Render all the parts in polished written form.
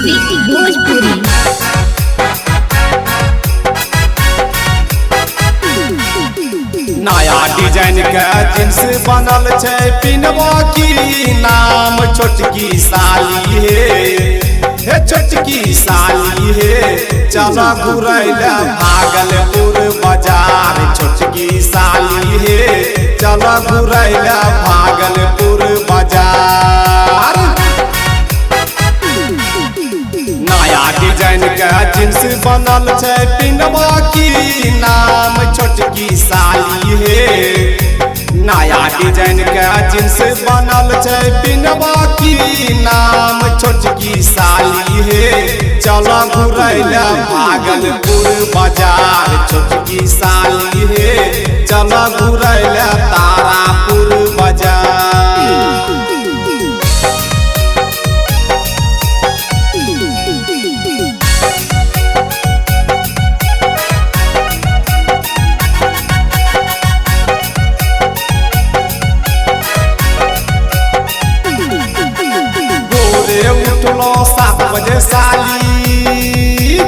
Music Bhojpuri. नया design के jeans बनल छै पिनवा की नाम छोटकी साली हे छोटकी साली हे चल घुरैले भागलपुर बाजार छोटकी साली हे चल घुरैले भागलपुर बाजार। नया डिजाइन के जींस बनल छै पिनवा की नाम छोटकी साली हे नया डिजाइन के जींस बनल छै पिनवा की नाम छोटकी साली हे चल घुरैले भागलपुर बाजार छोटकी साली हे चल घुरैले तारापुर बाजार। उठलो 7 बजे साली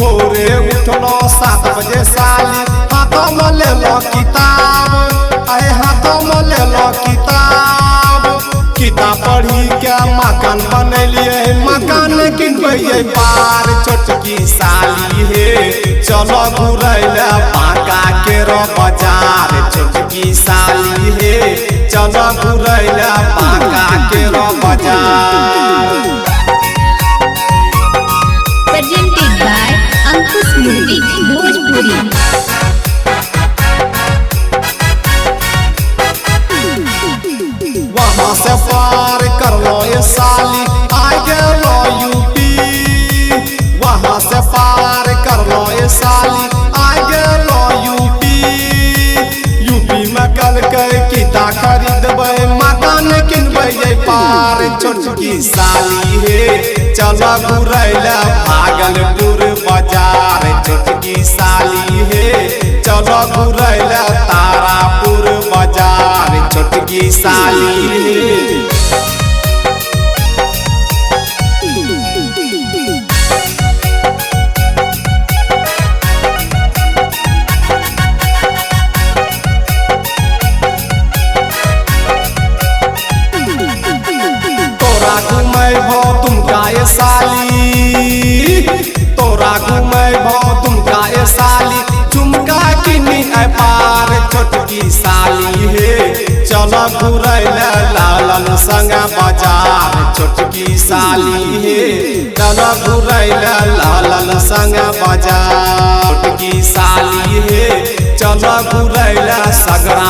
भोरे उठलो 7 बजे साली हाथों में ले लो किताब अहे हाथों में ले लो किताब पढ़ी के मकान बनलिए मकान किनबे पार छोटकी साली हे चलो घुरैले बांका केरो बाजार छोटकी साली हे चलो घुरैले बांका केरो बाजार। Presented by Ankush Music Bhojpuri। वहाँ से पार कर लो ये साली आगे लो यूपी वहाँ से पार कर लो ये साली आगे लो यूपी में कल के किता खरीदबे मकान किनबे पार छोटकी साली हे चल घुरैले भागलपुर बाजार छोटकी साली हे चल घुरैले तारापुर बाजार छोटकी साली हे। तोरा घुमैबो तुमका ये साली तोरा घुमैबो तुमका ये साली झुमका किनी है पार छोटकी साली हे चल घुरैले लालन संग बाजार छोटकी साली हे चल घुरैले लालन संग बाजार छोटकी साली हे चल घुरैले सगरा